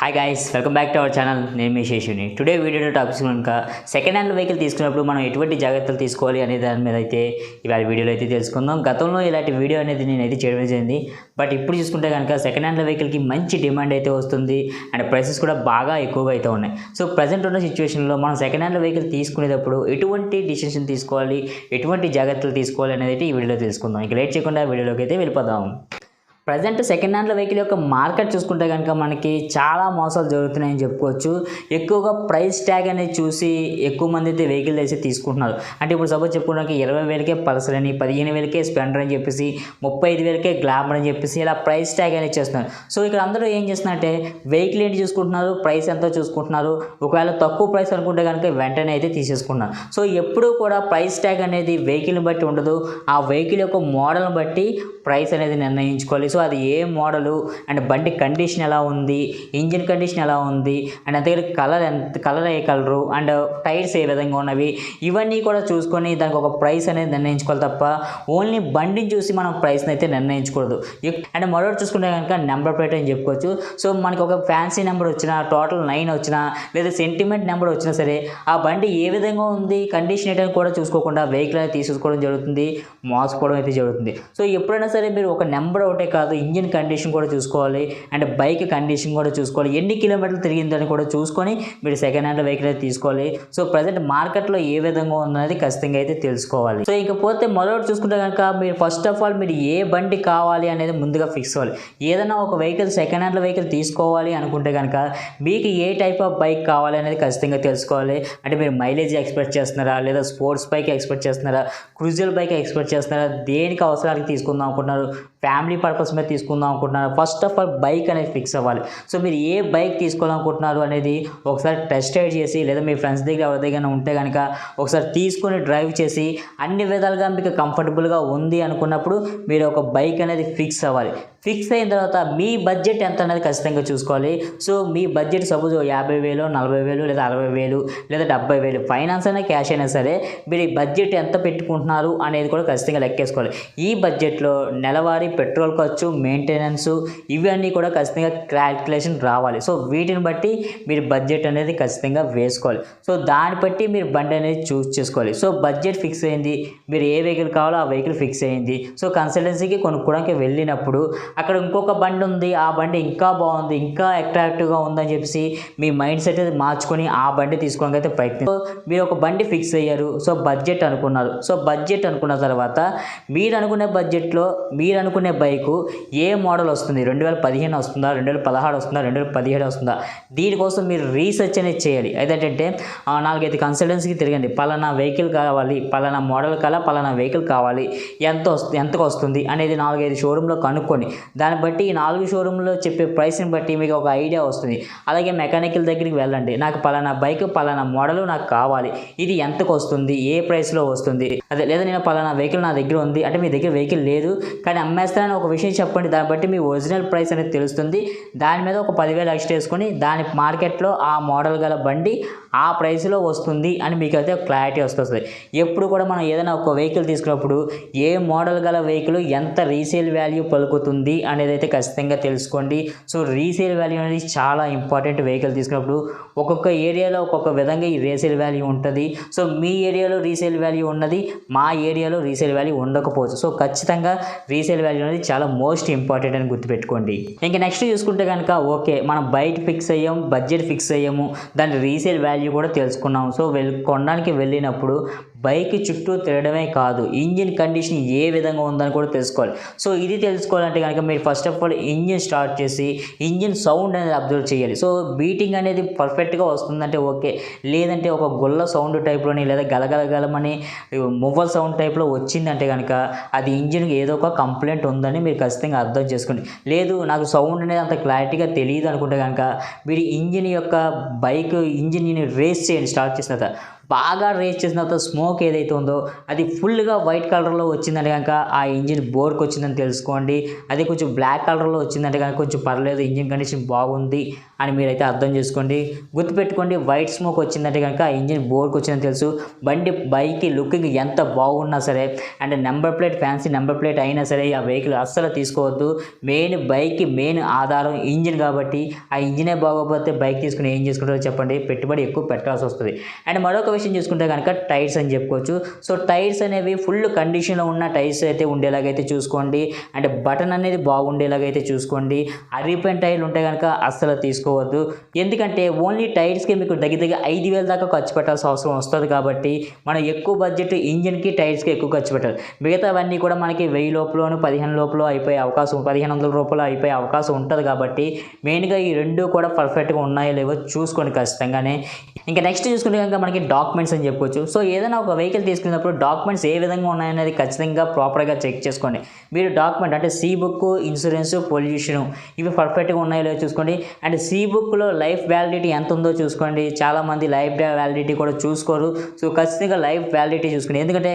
Hi guys, welcome back to our channel. నేను మీ శేషుని. Today video topics కనుక second hand vehicle తీసుకున్నప్పుడు మనం ఎటువంటి జాగ్రత్తలు తీసుకోవాలి అనే దాని మీద అయితే ఇవాళ వీడియోలో అయితే తెలుసుకుందాం. గతంలో ఇలాంటి వీడియో అనేది నేనైతే చేయడం జరిగింది. బట్ ఇప్పుడు చూసుకుంటే కనుక సెకండ్ హ్యాండ్ వెహికల్కి మంచి డిమాండ్ అయితే వస్తుంది అండ్ ప్రైసెస్ కూడా బాగా ఎక్కువగా అయితే ఉన్నాయి. సో ప్రజెంట్ ఉన్న సిచ్యువేషన్లో మనం సెకండ్ హ్యాండ్ వెహికల్ తీసుకునేటప్పుడు ఎటువంటి డిసిషన్ తీసుకోవాలి, ఎటువంటి జాగ్రత్తలు తీసుకోవాలి అనేది అయితే ఈ వీడియోలో తెలుసుకుందాం. ఇక లేట్ చేయకుండా వీడియోలోకి అయితే వెళ్ళిపోదాం. ప్రజెంట్ సెకండ్ హ్యాండ్ వెహికల్ యొక్క మార్కెట్ చూసుకుంటే కనుక మనకి చాలా మోసాలు జరుగుతున్నాయని చెప్పుకోవచ్చు. ఎక్కువగా ప్రైస్ ట్యాగ్ అనేది చూసి ఎక్కువ మంది అయితే వెహికల్ అయితే తీసుకుంటున్నారు. అంటే ఇప్పుడు సపోజ్ చెప్పుకోవడానికి 20,000కే పల్సర్ అని, 15,000కే స్ప్లెండర్ అని చెప్పేసి, 35,000కే గ్లామర్ అని చెప్పేసి ఇలా ప్రైస్ ట్యాగ్ అనేది చేస్తున్నారు. సో ఇక్కడ అందరూ ఏం చేస్తున్నారంటే వెహికల్ ఏంటి చూసుకుంటున్నారు, ప్రైస్ ఎంతో చూసుకుంటున్నారు. ఒకవేళ తక్కువ ప్రైస్ అనుకుంటే కనుక వెంటనే అయితే తీసేసుకున్నారు. సో ఎప్పుడూ కూడా ప్రైస్ ట్యాగ్ అనేది వెహికల్ని బట్టి ఉండదు, ఆ వెహికల్ యొక్క మోడల్ని బట్టి ప్రైస్ అనేది నిర్ణయించుకోవాలి. సో అది ఏ మోడలు అండ్ బండి కండిషన్ ఎలా ఉంది, ఇంజిన్ కండిషన్ ఎలా ఉంది అండ్ అంతే కలర్ ఏ కలరు అండ్ టైర్స్ ఏ విధంగా ఉన్నవి, ఇవన్నీ కూడా చూసుకొని దానికి ఒక ప్రైస్ అనేది నిర్ణయించుకోవాలి తప్ప ఓన్లీ బండిని చూసి మనం ప్రైస్ని అయితే నిర్ణయించకూడదు. అండ్ మరొకటి చూసుకుంటే కనుక నెంబర్ ప్లేట్ అని చెప్పుకోవచ్చు. సో మనకి ఒక ఫ్యాన్సీ నెంబర్ వచ్చినా, టోటల్ 9 వచ్చినా, లేదా సెంటిమెంట్ నెంబర్ వచ్చినా సరే ఆ బండి ఏ విధంగా ఉంది, కండిషన్ ఏంటని కూడా చూసుకోకుండా వెహికల్ అనేది తీసుకోవడం జరుగుతుంది, మోసపోవడం అయితే జరుగుతుంది. సో ఎప్పుడైనా సరే మీరు ఒక నెంబర్ ఒకటే కాదు, ఇంజిన్ కండిషన్ కూడా చూసుకోవాలి అండ్ బైక్ కండిషన్ కూడా చూసుకోవాలి, ఎన్ని కిలోమీటర్లు తిరిగిందని కూడా చూసుకొని మీరు సెకండ్ హ్యాండ్ వెహికల్ అయితే తీసుకోవాలి. సో ప్రజెంట్ మార్కెట్లో ఏ విధంగా ఉందనేది ఖచ్చితంగా అయితే తెలుసుకోవాలి. సో ఇకపోతే మొదటి చూసుకుంటే కనుక మీరు ఫస్ట్ ఆఫ్ ఆల్ మీరు ఏ బండి కావాలి అనేది ముందుగా ఫిక్స్ అవ్వాలి. ఏదైనా ఒక వెహికల్ సెకండ్ హ్యాండ్ వెహికల్ తీసుకోవాలి అనుకుంటే కనుక మీకు ఏ టైప్ ఆఫ్ బైక్ కావాలి అనేది ఖచ్చితంగా తెలుసుకోవాలి. అంటే మీరు మైలేజ్ ఎక్స్పెక్ట్ చేస్తున్నారా, లేదా స్పోర్ట్స్ బైక్ ఎక్స్పెక్ట్ చేస్తున్నారా, క్రూజర్ బైక్ ఎక్స్పెక్ట్ చేస్తున్నారా, దేనికి అవసరానికి తీసుకుందాం అనుకుంటున్నారు, ఫ్యామిలీ పర్పస్ మీద తీసుకుందాం అనుకుంటున్నారు. ఫస్ట్ ఆఫ్ ఆల్ బైక్ అనేది ఫిక్స్ అవ్వాలి. సో మీరు ఏ బైక్ తీసుకోవాలనుకుంటున్నారు అనేది ఒకసారి టెస్ట్ రైడ్ చేసి, లేదా మీ ఫ్రెండ్స్ దగ్గర ఎవరి దగ్గర ఉంటే కనుక ఒకసారి తీసుకొని డ్రైవ్ చేసి అన్ని విధాలుగా మీకు కంఫర్టబుల్గా ఉంది అనుకున్నప్పుడు మీరు ఒక బైక్ అనేది ఫిక్స్ అవ్వాలి. ఫిక్స్ అయిన తర్వాత మీ బడ్జెట్ ఎంత అనేది ఖచ్చితంగా చూసుకోవాలి. సో మీ బడ్జెట్ సపోజ్ 50,000, 40,000 లేదా 60,000 లేదా 70,000 ఫైనాన్స్ అయినా క్యాష్ అయినా సరే మీరు ఈ బడ్జెట్ ఎంత పెట్టుకుంటున్నారు అనేది కూడా ఖచ్చితంగా లెక్కేసుకోవాలి. ఈ బడ్జెట్లో నెలవారీ పెట్రోల్ ఖర్చు, మెయింటెనెన్స్ ఇవన్నీ కూడా ఖచ్చితంగా క్యాల్కులేషన్ రావాలి. సో వీటిని బట్టి మీరు బడ్జెట్ అనేది ఖచ్చితంగా వేసుకోవాలి. సో దాన్ని బట్టి మీరు బండి అనేది చూస్ చేసుకోవాలి. సో బడ్జెట్ ఫిక్స్ అయింది, మీరు ఏ వెహికల్ కావాలో ఆ వెహికల్ ఫిక్స్ అయింది. సో కన్సల్టెన్సీకి కొనుక్కోవడానికి వెళ్ళినప్పుడు అక్కడ ఇంకొక బండి ఉంది, ఆ బండి ఇంకా బాగుంది, ఇంకా అట్రాక్టివ్గా ఉందని చెప్పేసి మీ మైండ్ సెట్ అనేది మార్చుకొని ఆ బండి తీసుకోవడానికి అయితే ప్రయత్నం. మీరు ఒక బండి ఫిక్స్ అయ్యారు, సో బడ్జెట్ అనుకున్నారు. సో బడ్జెట్ అనుకున్న తర్వాత మీరు అనుకునే బడ్జెట్లో మీరు అనుకునే బైకు ఏ మోడల్ వస్తుంది, 2015 వస్తుందా, 2016 వస్తుందా, 2017 వస్తుందా, దీనికోసం మీరు రీసెర్చ్ అనేది చేయాలి. అదేంటంటే 4-5 కన్సల్టెన్సీకి తిరగండి, పలానా వెహికల్ కావాలి, పలానా మోడల్ కల పలానా వెహికల్ కావాలి, ఎంతకు వస్తుంది అనేది 4-5 షోరూంలో కనుక్కొని దాన్ని బట్టి ఈ 4 షోరూంలో చెప్పే ప్రైస్ని బట్టి మీకు ఒక ఐడియా వస్తుంది. అలాగే మెకానికల్ దగ్గరికి వెళ్ళండి, నాకు పలానా బైక్ పలానా మోడల్ నాకు కావాలి, ఇది ఎంతకు వస్తుంది, ఏ ప్రైస్లో వస్తుంది, అదే లేదా నేను పలానా వెహికల్ నా దగ్గర ఉంది అంటే మీ దగ్గర వెహికల్ లేదు కానీ అమ్మేస్తానని ఒక విషయం చెప్పండి. దాన్ని బట్టి మీ ఒరిజినల్ ప్రైస్ అనేది తెలుస్తుంది. దాని మీద ఒక 10,000 ఎక్స్ట్రా వేసుకొని దాని మార్కెట్లో ఆ మోడల్ గల బండి ఆ ప్రైస్లో వస్తుంది అని మీకు అయితే క్లారిటీ వస్తుంది. ఎప్పుడు కూడా మనం ఏదైనా ఒక వెహికల్ తీసుకున్నప్పుడు ఏ మోడల్ గల వెహికల్ ఎంత రీసేల్ వాల్యూ పలుకుతుంది అనేది అయితే ఖచ్చితంగా తెలుసుకోండి. సో రీసేల్ వాల్యూ అనేది చాలా ఇంపార్టెంట్. వెహికల్ తీసుకున్నప్పుడు ఒక్కొక్క ఏరియాలో ఒక్కొక్క విధంగా ఈ రీసేల్ వాల్యూ ఉంటుంది. సో మీ ఏరియాలో రీసేల్ వాల్యూ ఉన్నది, మా ఏరియాలో రీసేల్ వాల్యూ ఉండకపోవచ్చు. సో ఖచ్చితంగా రీసేల్ వాల్యూ అనేది చాలా మోస్ట్ ఇంపార్టెంట్ అని గుర్తుపెట్టుకోండి. ఇంకా నెక్స్ట్ చూసుకుంటే కనుక ఓకే మనం బైక్ ఫిక్స్ అయ్యాము, బడ్జెట్ ఫిక్స్ అయ్యాము, దాని రీసేల్ వాల్యూ కూడా తెలుసుకున్నాము. సో కొనడానికి వెళ్ళినప్పుడు బైక్ చుట్టూ తిరగడమే కాదు, ఇంజిన్ కండిషన్ ఏ విధంగా ఉందని కూడా తెలుసుకోవాలి. సో ఇది తెలుసుకోవాలంటే కనుక మీరు first of all engine start చేసి ఇంజిన్ సౌండ్ అనేది అబ్జర్వ్ చేయాలి. సో బీటింగ్ అనేది పర్ఫెక్ట్గా వస్తుందంటే ఓకే, లేదంటే ఒక గుల్ల సౌండ్ టైప్లోని లేదా గలగలగలమని మువ్వల్ సౌండ్ టైప్లో వచ్చిందంటే కనుక అది ఇంజిన్కి ఏదో ఒక కంప్లైంట్ ఉందని మీరు ఖచ్చితంగా అర్థం చేసుకోండి. లేదు నాకు సౌండ్ అనేది అంత క్లారిటీగా తెలియదు అనుకుంటే కనుక మీరు ఇంజిన్ యొక్క ఇంజిన్ రేస్ చేయండి. స్టార్ట్ చేసిన తర్వాత బాగా రేస్ చేసిన తర్వాత స్మోక్ ఏదైతే ఉందో అది ఫుల్గా వైట్ కలర్లో వచ్చిందంటే కనుక ఆ ఇంజిన్ బోర్కి వచ్చిందని తెలుసుకోండి. అది కొంచెం బ్లాక్ కలర్లో వచ్చిందంటే కనుక కొంచెం పర్లేదు, ఇంజిన్ కండిషన్ బాగుంది అని మీరైతే అర్థం చేసుకోండి. గుర్తుపెట్టుకోండి, వైట్ స్మోక్ వచ్చిందంటే కనుక ఆ ఇంజిన్ బోర్కి వచ్చిందని తెలుసు. బైక్ లుకింగ్ ఎంత బాగున్నా సరే and number plate fancy number plate అయినా సరే ఆ వెహికల్ అస్సలు తీసుకోవద్దు. బైక్కి మెయిన్ ఆధారం ఇంజిన్ కాబట్టి ఆ ఇంజినే బాగోకపోతే బైక్ తీసుకుని ఏం చేసుకుంటారో చెప్పండి, పెట్టుబడి ఎక్కువ పెట్టాల్సి వస్తుంది. అండ్ మరొక విషయం చూసుకుంటే కనుక టైర్స్ అని చెప్పుకోవచ్చు. సో టైర్స్ అనేవి ఫుల్ కండిషన్లో ఉన్న టైర్స్ అయితే ఉండేలాగైతే చూసుకోండి. అంటే బటన్ అనేది బాగుండేలాగైతే చూసుకోండి. అరిగిపోయిన టైర్లు ఉంటే కనుక అస్సలు తీసుకోవద్దు. ఎందుకంటే ఓన్లీ టైర్స్కి మీకు దగ్గర 5,000 దాకా ఖర్చు పెట్టాల్సిన అవసరం వస్తుంది కాబట్టి మనం ఎక్కువ బడ్జెట్ ఇంజిన్కి టైర్స్కి ఎక్కువ ఖర్చు పెట్టాలి. మిగతావన్నీ కూడా మనకి 1000 లోపల 15 లోపల అయిపోయే అవకాశం, 1500 రూపాయలు అయిపోయే అవకాశం ఉంటుంది కాబట్టి మెయిన్గా ఈ రెండు కూడా పర్ఫెక్ట్గా ఉన్నాయో లేవో చూసుకోండి ఖచ్చితంగానే. ఇంకా నెక్స్ట్ చూసుకుంటే కనుక మనకి డాక్యుమెంట్స్ అని చెప్పుకోవచ్చు. సో ఏదైనా ఒక వెహికల్ తీసుకున్నప్పుడు డాక్యుమెంట్స్ ఏ విధంగా ఉన్నాయనేది ఖచ్చితంగా ప్రాపర్గా చెక్ చేసుకోండి. మీరు డాక్యుమెంట్ అంటే సి బుక్, ఇన్సూరెన్స్, పొల్యూషన్ ఇవి పర్ఫెక్ట్గా ఉన్నాయో లేవో చూసుకోండి. అండ్ సి బుక్లో లైఫ్ వ్యాలిడిటీ ఎంత ఉందో చూసుకోండి. చాలామంది లైఫ్ వ్యాలిడిటీ కూడా చూసుకోరు. సో ఖచ్చితంగా లైఫ్ వ్యాలిడిటీ చూసుకోండి. ఎందుకంటే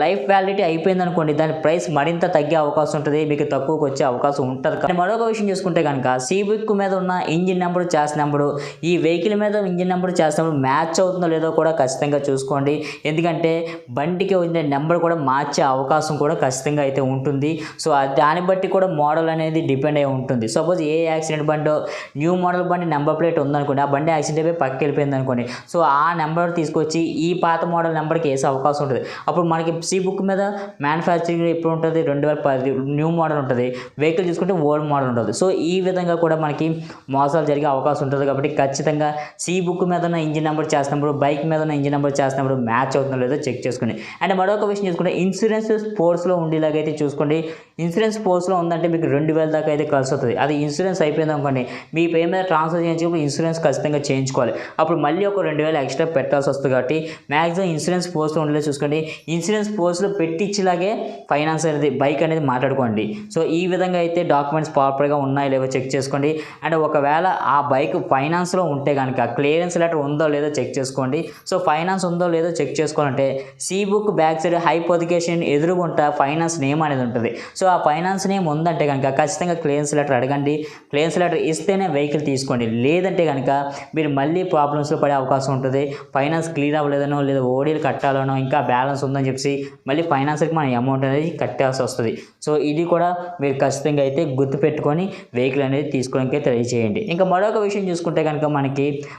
లైఫ్ వ్యాలిడిటీ అయిపోయింది అనుకోండి, దాని ప్రైస్ మరింత తగ్గే అవకాశం ఉంటుంది, మీకు తక్కువకి వచ్చే అవకాశం ఉంటుంది. కానీ మరొక విషయం చూసుకుంటే కనుక సి బుక్ మీద ఉన్న ఇంజిన్ నెంబరు, చాస్ నెంబరు ఈ వెహికల్ మీద engine number, chaas number match అవుతుందో లేదో కూడా ఖచ్చితంగా చూసుకోండి. ఎందుకంటే బండికి ఉండే నెంబర్ కూడా మార్చే అవకాశం కూడా ఖచ్చితంగా అయితే ఉంటుంది. సో దాన్ని బట్టి కూడా మోడల్ అనేది డిపెండ్ అయి ఉంటుంది. సపోజ్ ఏ యాక్సిడెంట్ బండి, న్యూ మోడల్ బండి నెంబర్ ప్లేట్ ఉందనుకోండి, ఆ బండి యాక్సిడెంట్ అయిపోయి పక్కకి వెళ్ళిపోయింది అనుకోండి, సో ఆ నెంబర్ తీసుకొచ్చి ఈ పాత మోడల్ నెంబర్కి వేసే అవకాశం ఉంటుంది. అప్పుడు మనకి సి బుక్ మీద మ్యానుఫ్యాక్చరింగ్ ఎప్పుడు ఉంటుంది, 2010 న్యూ మోడల్ ఉంటుంది, వెహికల్ చూసుకుంటే ఓల్డ్ మోడల్ ఉంటుంది. సో ఈ విధంగా కూడా మనకి మోసాలు జరిగే అవకాశం ఉంటుంది. కాబట్టి ఖచ్చితంగా సి బుక్ మీద ఉన్న ఇంజిన్ నెంబర్ చేస్తున్నప్పుడు, బైక్ మీద ఉన్న ఇంజిన్ నెంబర్ చేస్తున్నప్పుడు మ్యాచ్ అవుతుందో లేదో చెక్ చేసుకోండి. అండ్ మరొక విషయం చూసుకుంటే ఇన్సూరెన్స్ స్పోర్ట్స్లో ఉండేలాగైతే చూసుకోండి. ఇన్సూరెన్స్ స్పోర్ట్స్లో ఉందంటే మీకు 2000 దాకా అయితే కలిసి వస్తుంది. అది ఇన్సూరెన్స్ అయిపోయింది అనుకోండి, మీ పేరు మీద ట్రాన్స్ఫర్ చేయించుకుని ఇన్సూరెన్స్ ఖచ్చితంగా చేయించుకోవాలి. అప్పుడు మళ్ళీ ఒక 2000 ఎక్స్ట్రా పెట్టాల్సి వస్తుంది. కాబట్టి మ్యాక్సిమం ఇన్సూరెన్స్ స్పోర్ట్స్లో ఉండేలా చూసుకోండి. ఇన్సూరెన్స్ స్పోర్ట్స్లో పెట్టించేలాగే ఫైనాన్స్ అనేది బైక్ అనేది మాట్లాడుకోండి. సో ఈ విధంగా అయితే డాక్యుమెంట్స్ ప్రాపర్గా ఉన్నాయో లేవో చెక్ చేసుకోండి. అండ్ ఒకవేళ ఆ బైక్ ఫైనాన్స్లో ఉంటే కనుక క్లియరెన్స్ లెటర్ ఉందో లేదో చెక్ చేసుకోండి. సో ఫైనాన్స్ ఉందో లేదో చెక్ చేసుకోవాలంటే C book back side hypothecation ఎదురుగుంటా ఫైనాన్స్ నేమ్ అనేది ఉంటుంది. సో ఆ ఫైనాన్స్ నేమ్ ఉందంటే కనుక ఖచ్చితంగా క్లియరెన్స్ లెటర్ అడగండి. క్లియరెన్స్ లెటర్ ఇస్తేనే వెహికల్ తీసుకోండి. లేదంటే కనుక మీరు మళ్ళీ ప్రాబ్లమ్స్లో పడే అవకాశం ఉంటుంది. ఫైనాన్స్ క్లియర్ అవ్వలేదనో లేదా ఓడీలు కట్టాలనో ఇంకా బ్యాలెన్స్ ఉందని చెప్పి మళ్ళీ ఫైనాన్స్కి మన అమౌంట్ అనేది కట్టాల్సి వస్తుంది. సో ఇది కూడా మీరు ఖచ్చితంగా అయితే గుర్తుపెట్టుకొని వెహికల్ అనేది తీసుకోవడానికి ట్రై చేయండి. ఇంకా మరొక విషయం చూసుకుంటే కనుక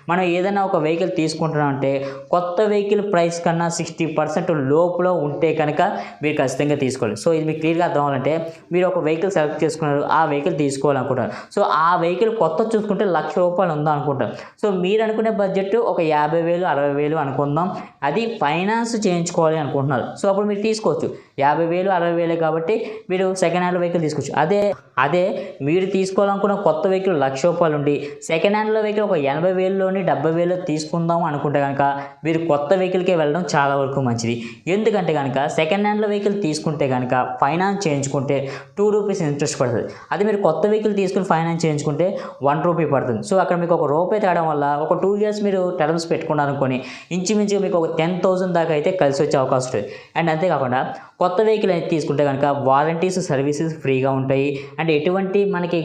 మనం ఏదైనా ఒక వెహికల్ తీసుకుంటున్నామంటే కొత్త వెహికల్ ప్రైస్ కన్నా 60% లోపల ఉంటే కనుక మీరు ఖచ్చితంగా తీసుకోవాలి. సో ఇది మీకు క్లియర్గా అర్థం అవ్వాలంటే మీరు ఒక వెహికల్ సెలెక్ట్ చేసుకున్నారు, ఆ వెహికల్ తీసుకోవాలనుకుంటారు. సో ఆ వెహికల్ కొత్త చూసుకుంటే ₹1,00,000 ఉందా అనుకుంటారు. సో మీరు అనుకునే బడ్జెట్ ఒక 50,000 60,000 అనుకుందాం, అది ఫైనాన్స్ చేయించుకోవాలి అనుకుంటున్నారు. సో అప్పుడు మీరు తీసుకోవచ్చు. 50,000 60,000 కాబట్టి మీరు సెకండ్ హ్యాండ్ వెహికల్ తీసుకోవచ్చు. అదే మీరు తీసుకోవాలనుకున్న కొత్త వెహికల్ ₹1,00,000 ఉండి సెకండ్ హ్యాండ్లో వెహికల్ ఒక 80,000లోని 70,000 తీసుకుందాం అనుకుంటే కనుక మీరు కొత్త వెహికల్కే వెళ్ళడం చాలా వరకు మంచిది. ఎందుకంటే కనుక సెకండ్ హ్యాండ్లో వెహికల్ తీసుకుంటే కనుక ఫైనాన్స్ చేయించుకుంటే ₹2 ఇంట్రెస్ట్ పడుతుంది. అది మీరు కొత్త వెహికల్ తీసుకుని ఫైనాన్స్ చేయించుకుంటే ₹1 పడుతుంది. సో అక్కడ మీకు ₹1 తేడం వల్ల ఒక 2 years మీరు టర్మ్స్ పెట్టుకున్నారు అనుకోని ఇంచుమించుగా మీకు ఒక 10,000 దాకా అయితే కలిసి వచ్చే అవకాశం ఉంటుంది. అండ్ అంతేకాకుండా కొత్త వెహికల్ అయితే తీసుకుంటే కనుక వారంటీస్ సర్వీసెస్ ఫ్రీగా ఉంటాయి. అండ్ ఎటువంటి మనకి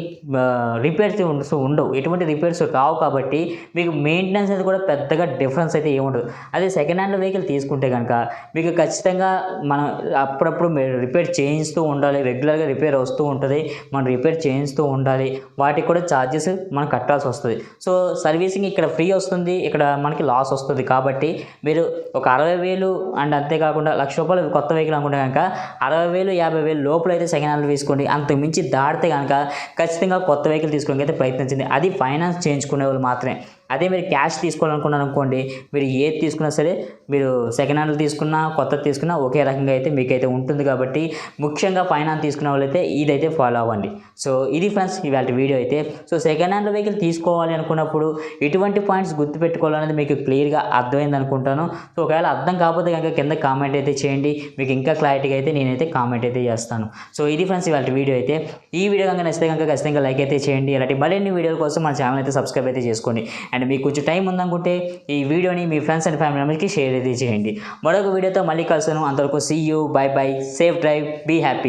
రిపేర్స్ ఉండవు, ఎటువంటి రిపేర్స్ రావు. కాబట్టి మీకు మెయింటెనెన్స్ అనేది కూడా పెద్దగా డిఫరెన్స్ అయితే ఏముండదు. అదే సెకండ్ హ్యాండ్ వెహికల్ తీసుకుంటే కనుక మీకు ఖచ్చితంగా మనం అప్పుడప్పుడు రిపేర్ చేయిస్తూ ఉండాలి. రెగ్యులర్గా రిపేర్ వస్తూ ఉంటుంది, మనం రిపేర్ చేయిస్తూ ఉండాలి. వాటికి కూడా ఛార్జెస్ మనం కట్టాల్సి వస్తుంది. సో సర్వీసింగ్ ఇక్కడ ఫ్రీ వస్తుంది, ఇక్కడ మనకి లాస్ వస్తుంది. కాబట్టి మీరు ఒక 60,000 అండ్ అంతేకాకుండా ₹1,00,000 కొత్త వెహికల్ అనుకుంటే కనుక 60,000 50,000 లోపల అయితే సెకండ్ హ్యాండ్ తీసుకోండి. అంతకు మించి దాటితే కనుక ఖచ్చితంగా కొత్త వెహికల్ తీసుకోవడానికి అయితే ప్రయత్నించండి. అది ఫైనాన్స్ చేయించుకునే వాళ్ళు మాత్రమే. అదే మీరు క్యాష్ తీసుకోవాలనుకున్నారు అనుకోండి, మీరు ఏది తీసుకున్నా సరే, మీరు సెకండ్ హ్యాండ్ తీసుకున్నా కొత్తది తీసుకున్నా ఒకే రకంగా అయితే మీకైతే ఉంటుంది. కాబట్టి ముఖ్యంగా ఫైనాన్స్ తీసుకునే వాళ్ళైతే ఇదైతే ఫాలో అవ్వండి. సో ఇది ఫ్రెండ్స్ ఇవాళ వీడియో అయితే. సో సెకండ్ హ్యాండ్ వెహికల్ తీసుకోవాలి అనుకున్నప్పుడు ఎటువంటి పాయింట్స్ గుర్తుపెట్టుకోవాలనేది మీకు క్లియర్గా అర్థమైంది అనుకుంటాను. సో ఒకవేళ అర్థం కాకపోతే కనుక కింద కామెంట్ అయితే చేయండి, మీకు ఇంకా క్లారిటీగా అయితే నేనైతే కామెంట్ అయితే చేస్తాను. సో ఇది ఫ్రెండ్స్ ఇవాళ వీడియో అయితే. ఈ వీడియో కనుక నచ్చితే కనుక ఖచ్చితంగా లైక్ అయితే చేయండి. అలాంటి మరిన్ని వీడియోల కోసం మన ఛానల్ అయితే సబ్స్క్రైబ్ అయితే చేసుకోండి. అండ్ అండ్ మీకు కొంచెం టైం ఉందనుకుంటే ఈ వీడియోని మీ ఫ్రెండ్స్ అండ్ ఫ్యామిలీ మెంబర్స్కి షేర్ అయితే చేయండి. మరొక వీడియోతో మళ్ళీ కలుస్తాను. అంతవరకు see you, bye bye, safe drive, be happy.